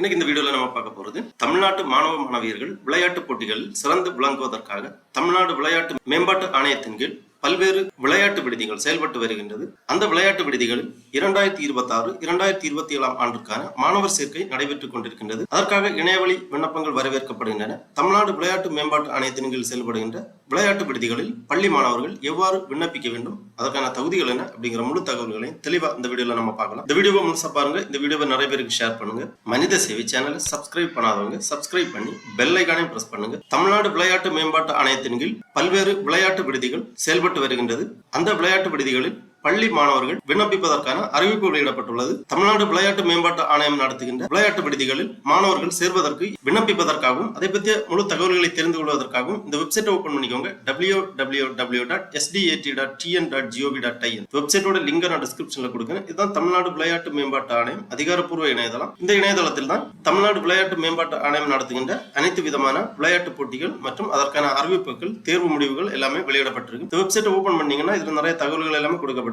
இன்னைக்கு இந்த வீடியோல நம்ம பார்க்க போறது தமிழ்நாட்டு மாணவ மாணவியர்கள் விளையாட்டு போட்டிகளில் சிறந்து விளங்குவதற்காக தமிழ்நாடு விளையாட்டு மேம்பாட்டு ஆணையத்தின் கீழ் பல்வேறு விளையாட்டு விடுதிகள் செயல்பட்டு வருகின்றது. அந்த விளையாட்டு விடுதிகளில் 2026-2027 ஆண்டிற்கான மாணவர் சேர்க்கை நடைபெற்றுக் கொண்டிருக்கின்றது. அதற்காக இணையவழி விண்ணப்பங்கள் வரவேற்கப்படுகின்றன. தமிழ்நாடு விளையாட்டு மேம்பாட்டு ஆணையத்தின் கீழ் செயல்படுகின்ற விளையாட்டு விடுதிகளில் பள்ளி மாணவர்கள் எவ்வாறு விண்ணப்பிக்க வேண்டும், அதற்கான தகுதிகள் என்ன அப்படிங்கிற முழு தகவல்களையும் தெளிவா இந்த வீடியோல நம்ம பார்க்கலாம். இந்த வீடியோவை முழுசா பாருங்க. இந்த வீடியோவை நிறைய பேருக்கு ஷேர் பண்ணுங்க. மனித சேவை சேனலை சப்ஸ்கிரைப் பண்ணாதவங்க சப்ஸ்கிரைப் பண்ணி பெல் ஐகானையும் பிரஸ் பண்ணுங்க. தமிழ்நாடு விளையாட்டு மேம்பாட்டு ஆணையத்தின் கீழ் பல்வேறு விளையாட்டு விடுதிகள் செயல்பட்டு வருகின்றது. அந்த விளையாட்டு விடுதிகளில் பள்ளி மாணவர்கள் விண்ணப்பிப்பதற்கான அறிவிப்பு வெளியிடப்பட்டுள்ளது. தமிழ்நாடு விளையாட்டு மேம்பாட்டு ஆணையம் நடத்துகின்ற விளையாட்டு விடுதிகளில் மாணவர்கள் சேர்வதற்கு விண்ணப்பிப்பதற்காகவும் அதை பற்றிய முழு தகவல்களை தெரிந்து கொள்வதற்காகவும் இந்த வெப்சைட்டை ஓபன் பண்ணிக்கோங்க. www.sdat.tn.gov.in வெப்சைட்டோட லிங்க் நான் டிஸ்கிரிப்ஷன்ல கொடுக்கிறேன். இதுதான் தமிழ்நாடு விளையாட்டு மேம்பாட்டு ஆணையம் அதிகாரப்பூர்வ இணையதளம். இந்த இணையதளத்தில் தான் தமிழ்நாடு விளையாட்டு மேம்பாட்டு ஆணையம் நடத்துகின்ற அனைத்து விதமான விளையாட்டு போட்டிகள் மற்றும் அதற்கான அறிவிப்புகள், தேர்வு முடிவுகள் எல்லாமே வெளியிடப்பட்டிருக்கு. இந்த வெப்சைட்டை ஓபன் பண்ணீங்கன்னா இதுல நிறைய தகவல்கள் எல்லாமே கொடுக்கப்பட்டிருக்கு.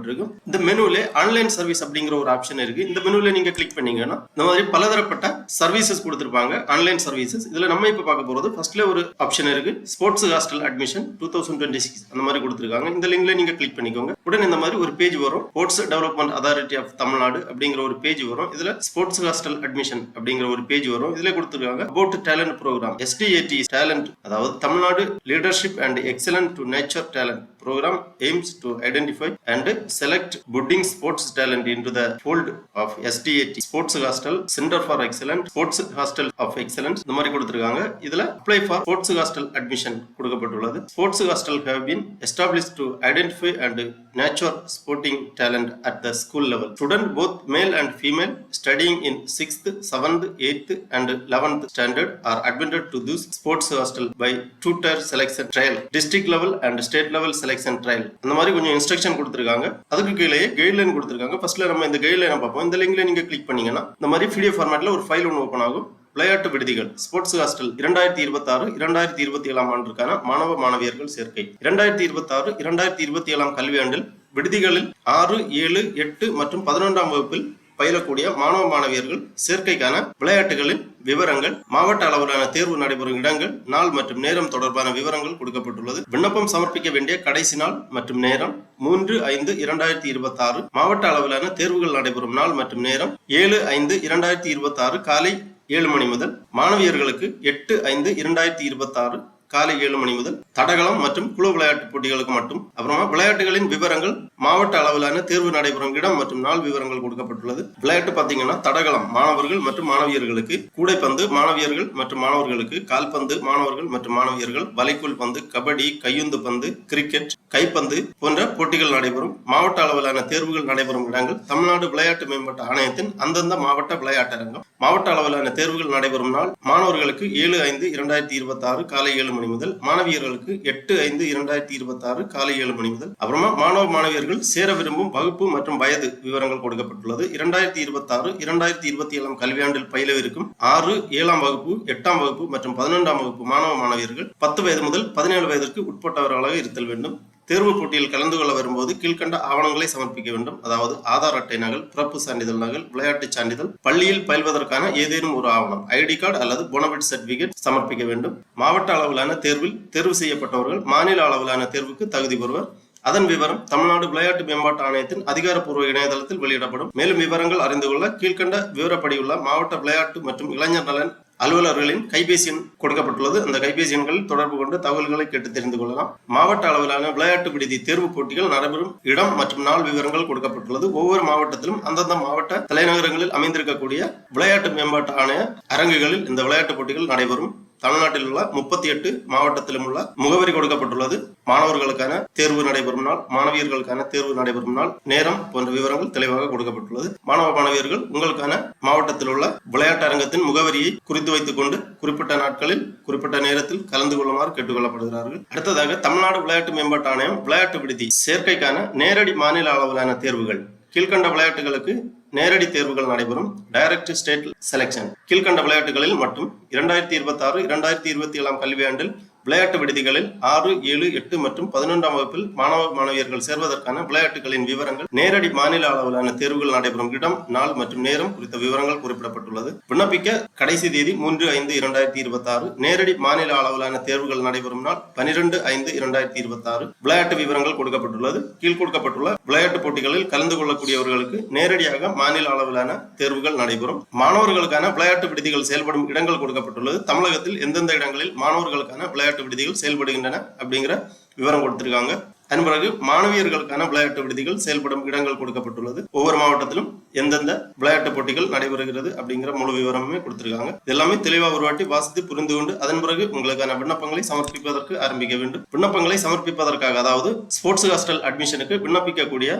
இந்த மெனுல ஆன்லைன் சர்வீஸ் அப்படிங்கிற ஒரு ஆப்ஷன் இருக்கு. இந்த மெனுல நீங்க கிளிக் பண்ணீங்கன்னா இந்த மாதிரி பலதரப்பட்ட சர்வீசஸ் கொடுத்திருப்பாங்க. ஆன்லைன் சர்வீசஸ் இதுல நம்ம இப்ப பார்க்க போறது ஃபர்ஸ்ட்ல ஒரு ஆப்ஷன் இருக்கு, ஸ்போர்ட்ஸ் ஹாஸ்டல் அட்மிஷன் 2026 அந்த மாதிரி கொடுத்திருக்காங்க. இந்த லிங்க்ல நீங்க கிளிக் பண்ணிக்கோங்க. உடனே இந்த மாதிரி ஒரு பேஜ் வரும். Sports development authority of Tamil Nadu அப்படிங்கிற ஒரு பேஜ் வரும். இதுல ஸ்போர்ட்ஸ் ஹாஸ்டல் அட்மிஷன் அப்படிங்கிற ஒரு பேஜ் வரும். இதுல கொடுத்திருக்காங்க about talent program SDAT talent, அதாவது Tamil Nadu leadership and excellent to nature talent program aims to identify and select budding sports talent into the fold of SDAT Sports Hostel Center for Excellence, Sports Hostel of Excellence இந்த மாதிரி கொடுத்திருக்காங்க. இதுல apply for Sports Hostel admission கொடுக்கப்பட்டுள்ளது. Sports Hostel have been established to identify and nurture sporting talent at the school level. Students both male and female studying in 6th, 7th, 8th and 11th standard are admitted to this sports hostel by tutor selection trial, district level and state level selection trial. அந்த மாதிரி கொஞ்சம் instruction கொடுத்திருக்காங்க. அதுக்கு கீழே guideline கொடுத்திருக்காங்க. ஃபர்ஸ்ட்ல நம்ம இந்த கைட்லைனை பார்ப்போம். இந்த லிங்க்ல நீங்க கிளிக் பண்ணீங்கன்னா இந்த மாதிரி PDF ஃபார்மேட்ல ஒரு ஃபைல் ஒன்று ஓபன் ஆகும். விளையாட்டு விடுதிகள் ஸ்போர்ட்ஸ் ஹாஸ்டல் 2026-2027 ஆண்டிற்கான மாணவ மாணவியர்கள் சேர்க்கை. 2026-2027 கல்வியாண்டில் விடுதிகளில் 6, 7, 8 மற்றும் 11ஆம் வகுப்பில் பயிலக்கூடிய மாணவ மாணவியர்கள் சேர்க்கைக்கான விளையாட்டுகளின் விவரங்கள், மாவட்ட அளவிலான தேர்வு நடைபெறும் இடங்கள், நாள் மற்றும் நேரம் தொடர்பான விவரங்கள் கொடுக்கப்பட்டுள்ளது. விண்ணப்பம் சமர்ப்பிக்க வேண்டிய கடைசி நாள் மற்றும் நேரம் 3/5/2026. மாவட்ட அளவிலான தேர்வுகள் நடைபெறும் நாள் மற்றும் நேரம் 7/5/2026 காலை 7 மணி முதல். மாணவியர்களுக்கு 8/5/2026 காலை 7 மணி முதல். தடகளம் மற்றும் குழு விளையாட்டு போட்டிகளுக்கு மட்டும். அப்புறமா விளையாட்டுகளின் விவரங்கள், மாவட்ட அளவிலான தேர்வு நடைபெறும் இடம் மற்றும் நாள் விவரங்கள் கொடுக்கப்பட்டுள்ளது. விளையாட்டு பாத்தீங்கன்னா தடகளம் மாணவர்கள் மற்றும் மாணவியர்களுக்கு, கூடைப்பந்து மாணவியர்கள் மற்றும் மாணவர்களுக்கு, கால்பந்து மாணவர்கள் மற்றும் மாணவியர்கள், வலைக்குள் பந்து, கபடி, கையுந்து பந்து, கிரிக்கெட், கைப்பந்து போன்ற போட்டிகள் நடைபெறும். மாவட்ட அளவிலான தேர்வுகள் நடைபெறும் இடங்கள் தமிழ்நாடு விளையாட்டு மேம்பாட்டு ஆணையத்தின் அந்தந்த மாவட்ட விளையாட்டரங்கம். மாவட்ட அளவிலான தேர்வுகள் நடைபெறும் நாள் மாணவர்களுக்கு 7/5/2026 காலை 7 மணி முதல். மாணவியர்களுக்கு 8/5/2026 காலை 7 மணி முதல். அப்புறமா மாணவ மாணவியர்கள் சேர விரும்பும் வகுப்பு மற்றும் வயது விவரங்கள் கொடுக்கப்பட்டுள்ளது. 2026-2027 கல்வியாண்டில் பயிலவிருக்கும் 6, 7ஆம் வகுப்பு, 8ஆம் வகுப்பு மற்றும் 11ஆம் வகுப்பு மாணவ மாணவியர்கள் 10 வயது முதல் 17 வயதிற்கு உட்பட்டவர்களாக இருத்தல் வேண்டும். தேர்வு போட்டியில் கலந்து கொள்ள வரும்போது கீழ்கண்ட ஆவணங்களை சமர்ப்பிக்க வேண்டும். அதாவது ஆதார் அட்டை நகல், பிறப்பு சான்றிதழ் நகல், விளையாட்டு சான்றிதழ், பள்ளியில் பயில்வதற்கான ஏதேனும் ஒரு ஆவணம், ஐடி கார்டு அல்லது போனபிட் சர்டிபிகேட் சமர்ப்பிக்க வேண்டும். மாவட்ட அளவிலான தேர்வில் தேர்வு செய்யப்பட்டவர்கள் மாநில அளவிலான தேர்வுக்கு தகுதி பெறுவர். அதன் விவரம் தமிழ்நாடு விளையாட்டு மேம்பாட்டு ஆணையத்தின் அதிகாரப்பூர்வ இணையதளத்தில் வெளியிடப்படும். மேலும் விவரங்கள் அறிந்து கொள்ள கீழ்கண்ட விவரப்படியுள்ள மாவட்ட விளையாட்டு மற்றும் இளைஞர் நலன் அலுவலர்களின் கைபேசி எண் கொடுக்கப்பட்டுள்ளது. அந்த கைபேசி எண்களில் தொடர்பு கொண்டு தகவல்களை கேட்டு தெரிந்து கொள்ளலாம். மாவட்ட அளவிலான விளையாட்டு விடுதி தேர்வு போட்டிகள் நடைபெறும் இடம் மற்றும் நாள் விவரங்கள் கொடுக்கப்பட்டுள்ளது. ஒவ்வொரு மாவட்டத்திலும் அந்தந்த மாவட்ட தலைநகரங்களில் அமைந்திருக்கக்கூடிய விளையாட்டு மேம்பாட்டு ஆணைய அரங்குகளில் இந்த விளையாட்டு போட்டிகள் நடைபெறும். தமிழ்நாட்டில் உள்ள 38 மாவட்டத்திலும் உள்ள முகவரி கொடுக்கப்பட்டுள்ளது. மாணவர்களுக்கான தேர்வு நடைபெறும் நாள், மாணவியர்களுக்கான தேர்வு நடைபெறும் நாள், நேரம் போன்ற விவரங்கள் தெளிவாக கொடுக்கப்பட்டுள்ளது. மாணவ மாணவியர்கள் உங்களுக்கான மாவட்டத்தில் உள்ள விளையாட்டு அரங்கத்தின் முகவரியை குறித்து வைத்துக் கொண்டு குறிப்பிட்ட நாட்களில் குறிப்பிட்ட நேரத்தில் கலந்து கொள்ளுமாறு கேட்டுக்கொள்ளப்படுகிறார்கள். அடுத்ததாக தமிழ்நாடு விளையாட்டு மேம்பாட்டு ஆணையம் விளையாட்டு விடுதி சேர்க்கைக்கான நேரடி மாநில அளவிலான தேர்வுகள். கீழ்கண்ட விளையாட்டுகளுக்கு நேரடி தேர்வுகள் நடைபெறும். டைரக்ட் ஸ்டேட் செலக்ஷன் கீழ்கண்ட விளையாட்டுகளில் மட்டும் 2026-2027 கல்வியாண்டில் விளையாட்டு விடுதிகளில் 6, 7, 8 மற்றும் 11ஆம் வகுப்பில் மாணவ மாணவியர்கள் சேர்வதற்கான விளையாட்டுகளின் விவரங்கள், நேரடி மாநில அளவிலான தேர்வுகள் நடைபெறும் இடம், நாள் மற்றும் நேரம் குறித்த விவரங்கள் குறிப்பிடப்பட்டுள்ளது. விண்ணப்பிக்க கடைசி தேதி 3/5/2026. நேரடி மாநில அளவிலான தேர்வுகள் நடைபெறும் நாள் 12/5/2026. விளையாட்டு விவரங்கள் கொடுக்கப்பட்டுள்ளது. கீழ் கொடுக்கப்பட்டுள்ள விளையாட்டு போட்டிகளில் கலந்து கொள்ளக்கூடியவர்களுக்கு நேரடியாக மாநில அளவிலான தேர்வுகள் நடைபெறும். மாணவர்களுக்கான விளையாட்டு விடுதிகள் செயல்படும் இடங்கள் கொடுக்கப்பட்டுள்ளது. தமிழகத்தில் எந்தெந்த இடங்களில் மாணவர்களுக்கான விளையாட்டு விடுதிகள் செயல்படுகின்றன அப்படிங்கிற விவரம் கொடுத்திருக்காங்க. அதன் பிறகு மாணவியர்களுக்கான விளையாட்டு விடுதிகள் செயல்படும் இடங்கள் கொடுக்கப்பட்டுள்ளது. ஒவ்வொரு மாவட்டத்திலும் எந்தெந்த விளையாட்டு போட்டிகள் நடைபெறுகிறது அப்படிங்கிற முழு விவரமுமே கொடுத்திருக்காங்க. எல்லாமே தெளிவாக ஒரு வாட்டி வாசித்து புரிந்து கொண்டு அதன் பிறகு உங்களுக்கான விண்ணப்பங்களை சமர்ப்பிப்பதற்கு ஆரம்பிக்க வேண்டும். விண்ணப்பங்களை சமர்ப்பிப்பதற்காக, அதாவது ஸ்போர்ட்ஸ் ஹாஸ்டல் அட்மிஷனுக்கு விண்ணப்பிக்கக்கூடிய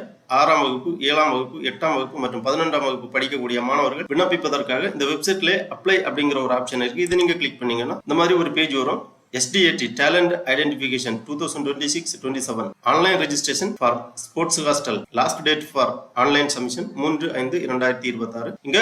6ஆம் வகுப்பு, 7ஆம் வகுப்பு, 8ஆம் வகுப்பு மற்றும் 11ஆம் வகுப்பு படிக்கக்கூடிய மாணவர்கள் விண்ணப்பிப்பதற்காக இந்த வெப்சைட்ல அப்ளை அப்படிங்கிற ஒரு ஆப்ஷன் இருக்கு. இதை நீங்க கிளிக் பண்ணீங்கன்னா இந்த மாதிரி ஒரு பேஜ் வரும். SDAT Talent Identification 2026-27 Online Registration for Sports Hostel. Last date for online submission 3/5/2026. இங்க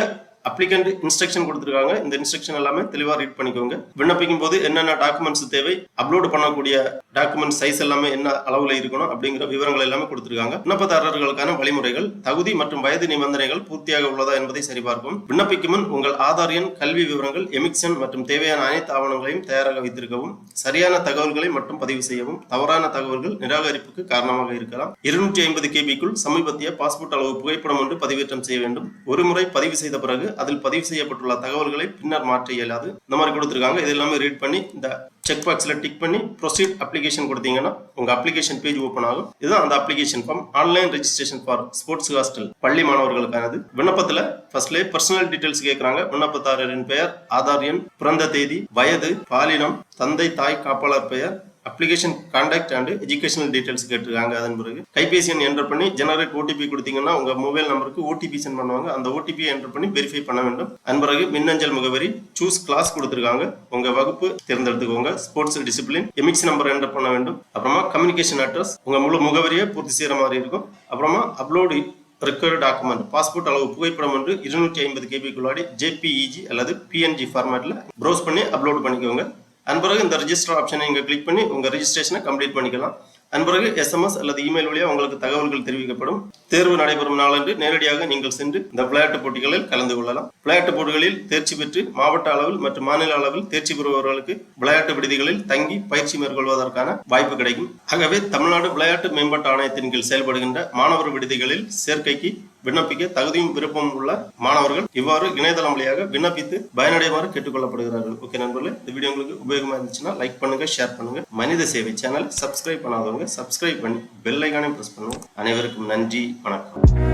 அப்ளிகண்ட் இன்ஸ்ட்ரக்ஷன் கொடுத்துருக்காங்க. இந்த இன்ஸ்ட்ரக்ஷன் எல்லாமே தெளிவாக ரீட் பண்ணிக்கோங்க. விண்ணப்பிக்கும் போது என்னென்ன டாக்குமெண்ட்ஸ் தேவை, அப்லோட் பண்ணக்கூடிய டாக்குமெண்ட் சைஸ் எல்லாமே என்ன அளவில் இருக்கணும் அப்படிங்கிற விவரங்கள் எல்லாமே கொடுத்துருக்காங்க. விண்ணப்பதாரர்களுக்கான வழிமுறைகள், தகுதி மற்றும் வயது நிபந்தனைகள் பூர்த்தியாக உள்ளதா என்பதை சரிபார்க்கும். விண்ணப்பிக்கும் முன் உங்கள் ஆதார் எண், கல்வி விவரங்கள், எமிக்ஷன் மற்றும் தேவையான அனைத்து ஆவணங்களையும் தயாராக வைத்திருக்கவும். சரியான தகவல்களை மட்டும் பதிவு செய்யவும். தவறான தகவல்கள் நிராகரிப்புக்கு காரணமாக இருக்கலாம். 250 KB சமீபத்திய பாஸ்போர்ட் அளவு புகைப்படம் ஒன்று பதிவேற்றம் செய்ய வேண்டும். ஒரு முறை பதிவு செய்த பிறகு அதில் பதிவு செய்யப்பட்டுள்ள தகவல்களை பின்னர் மாற்ற இயலாது. இந்த மாதிரி கொடுத்திருக்காங்க. இது எல்லாமே ரீட் பண்ணி இந்த செக் பாக்ஸ்ல டிக் பண்ணி ப்ரொசீட் அப்ளிகேஷன் கொடுத்தீங்கன்னா உங்க அப்ளிகேஷன் பேஜ் ஓபன் ஆகும். இதுதான் அந்த application form. Online registration for sports hostel, பள்ளி மாணவர்களுக்கானது. விண்ணப்பத்துல ஃபர்ஸ்ட்ல பர்சனல் டீடைல்ஸ் கேட்கறாங்க. விண்ணப்பதாரரின் பெயர், ஆதார் எண், பிறந்த தேதி, வயது, பாலினம், தந்தை தாய் காப்பாளர் பெயர், application contact and educational details கேட்டிருக்காங்க. அதன் பிறகு கைபேசி எண் என்டர் பண்ணி ஜெனரேட் OTP கொடுத்தீங்கன்னா உங்க மொபைல் நம்பருக்கு OTP சென்ட் பண்ணுவாங்க. அந்த OTP என்டர் பண்ணி வெரிஃபை பண்ண வேண்டும். அதன் பிறகு மின்னஞ்சல் முகவரி, சூஸ் கிளாஸ் கொடுத்திருக்காங்க. உங்க வகுப்பு தேர்ந்தெடுத்துக்கோங்க. ஸ்போர்ட்ஸ் டிசிப்ளின், எமிக்ஸ் நம்பர் என்டர் பண்ண வேண்டும். அப்புறமா கம்யூனிகேஷன் அட்ரஸ், உங்க முழு முகவரியை பூர்த்தி செய்யற மாதிரி இருக்கும். அப்புறமா அப்லோடு ரெக்வயர்டு டாக்குமெண்ட், பாஸ்போர்ட் அளவு புகைப்படம் ஒன்று 250 KB JPEG அல்லது PNG ஃபார்மேட்ல ப்ரௌஸ் பண்ணி அப்லோட் பண்ணிக்கோங்க. அதன் பிறகு இந்த ரெஜிஸ்டர் ஆப்ஷனை இங்க கிளிக் பண்ணி உங்க ரெஜிஸ்ட்ரேஷனை கம்ப்ளீட் பண்ணிக்கலாம். அதன் பிறகு SMS அல்லது இமெயில் வழியாக உங்களுக்கு தகவல்கள் தெரிவிக்கப்படும். தேர்வு நடைபெறும் நாளன்று நேரடியாக நீங்கள் சென்று இந்த விளையாட்டு போட்டிகளில் கலந்து கொள்ளலாம். விளையாட்டு போட்டிகளில் தேர்ச்சி பெற்று மாவட்ட அளவில் மற்றும் மாநில அளவில் தேர்ச்சி பெறுபவர்களுக்கு விளையாட்டு விடுதிகளில் தங்கி பயிற்சி மேற்கொள்வதற்கான வாய்ப்பு கிடைக்கும். ஆகவே தமிழ்நாடு விளையாட்டு மேம்பாட்டு ஆணையத்தின் கீழ் செயல்படுகின்ற மாணவர் விடுதிகளில் சேர்க்கைக்கு விண்ணப்பிக்க தகுதியும் விருப்பமும் உள்ள மாணவர்கள் இவ்வாறு இணையதளம் வழியாக விண்ணப்பித்து பயனடைமாறு கேட்டுக்கொள்ளப்படுகிறார்கள். ஓகே நண்பர்களே, இந்த வீடியோ உங்களுக்கு உபயோகமா இருந்துச்சுன்னா லைக் பண்ணுங்க, ஷேர் பண்ணுங்க. மனித சேவை சேனல் சப்ஸ்கிரைப் பண்ணாதவங்க சப்ஸ்கிரைப் பண்ணி பெல் ஐகானையும் பிரஸ் பண்ணுங்க. அனைவருக்கும் நன்றி, வணக்கம்.